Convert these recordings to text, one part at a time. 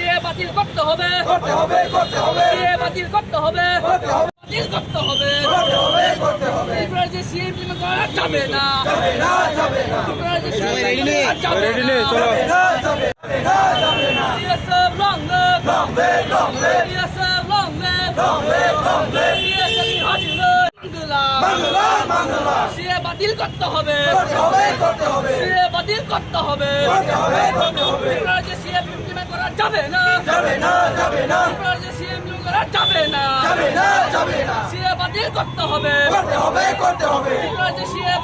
বাতিল করতে হবে, বাতিল করতে হবে, যাবে না, বাতিল করতে হবে, বাতিল করতে হবে, যাবে না, যাবে না, যাবে না, যাবে না, যাবে না, বাতিল করতে হবে,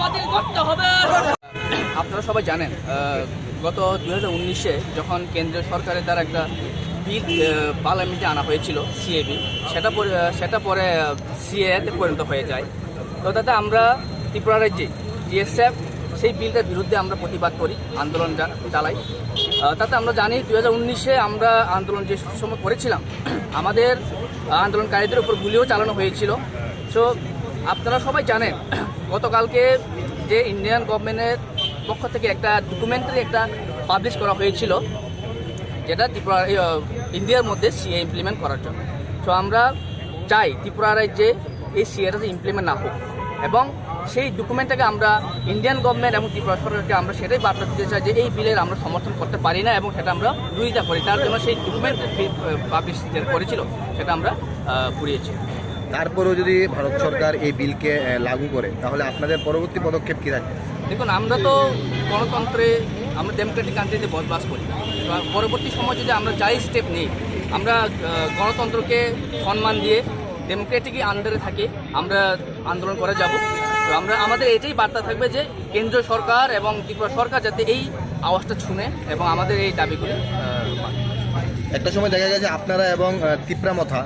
বাতিল করতে হবে। আপনারা সবাই জানেন গত 2019-এ যখন কেন্দ্রীয় সরকারের দ্বারা একটা বিল পার্লামেন্টে আনা হয়েছিল সিএ বিল, সেটা পরে সিএতে পরিণত হয়ে যায়। তো তাতে আমরা ত্রিপুরা রাজ্যে টিএসএফ সেই বিলটার বিরুদ্ধে আমরা প্রতিবাদ করি, আন্দোলন চালাই। তাতে আমরা জানি 2019-এ আমরা আন্দোলন যে সময় করেছিলাম, আমাদের আন্দোলনকারীদের উপর গুলিও চালানো হয়েছিল। সো আপনারা সবাই জানেন গতকালকে যে ইন্ডিয়ান গভর্নমেন্টের পক্ষ থেকে একটা ডকুমেন্টারি একটা পাবলিশ করা হয়েছিল, যেটা ত্রিপুরা ইন্ডিয়ার মধ্যে সিএ ইমপ্লিমেন্ট করার জন্য। সো আমরা চাই ত্রিপুরা রাজ্যে এই সিএটা ইমপ্লিমেন্ট না হোক, এবং সেই ডকুমেন্টটাকে আমরা ইন্ডিয়ান গভর্নমেন্ট এবং ত্রিপুরা সরকারকে আমরা সেটাই বার্তা দিতে চাই যে এই বিলের আমরা সমর্থন করতে পারি না এবং সেটা আমরা বিরোধিতা করি। তার জন্য সেই ডকুমেন্ট পাবলিশ করেছিল সেটা আমরা পুড়িয়েছি। তারপরেও যদি ভারত সরকার এই বিলকে লাগু করে তাহলে আপনাদের পরবর্তী পদক্ষেপ কী থাকবে? দেখুন, আমরা তো গণতন্ত্রে, আমরা ডেমোক্রেটিক কান্ট্রিতে বসবাস করি। পরবর্তী সময় যদি আমরা যাই স্টেপ নিই, আমরা গণতন্ত্রকে সম্মান দিয়ে ডেমোক্রেটিক আন্ডারে থাকি আমরা আন্দোলন করে যাব। তো আমরা আমাদের এটাই বার্তা থাকবে যে কেন্দ্রীয় সরকার এবং ত্রিপুরা সরকার যাতে এই আওয়াজটা শুনে এবং আমাদের এই দাবিগুলো। একটা সময় দেখা গেছে আপনারা এবং তিপ্রামথা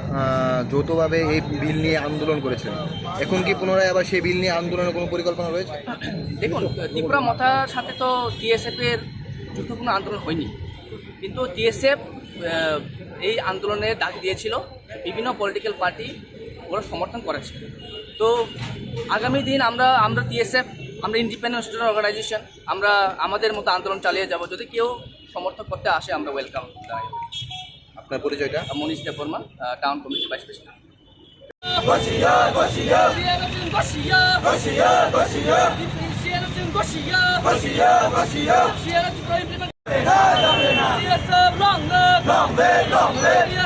যৌথভাবে এই বিল নিয়ে আন্দোলন করেছেন, এখন কি পুনরায় আবার সেই বিল নিয়ে আন্দোলনের কোনো পরিকল্পনা রয়েছে? দেখুন, তিপ্রামথার সাথে তো টিএসএফের যুদ্ধ কোনো আন্দোলন হয়নি, কিন্তু টিএসএফ এই আন্দোলনের ডাক দিয়েছিল, বিভিন্ন পলিটিক্যাল পার্টি ওরা সমর্থন করেছে। তো আগামী দিন আমরা টিএসএফ, আমরা ইন্ডিপেন্ডেন্ট স্টুডেন্ট অর্গানাইজেশন, আমরা আমাদের মতো আন্দোলন চালিয়ে যাব। যদি কেউ সমর্থন করতে আসে আমরা ওয়েলকাম জানাই। আপনার পরিচয়টা? Manish Debbarma, town committee vice president. Long live!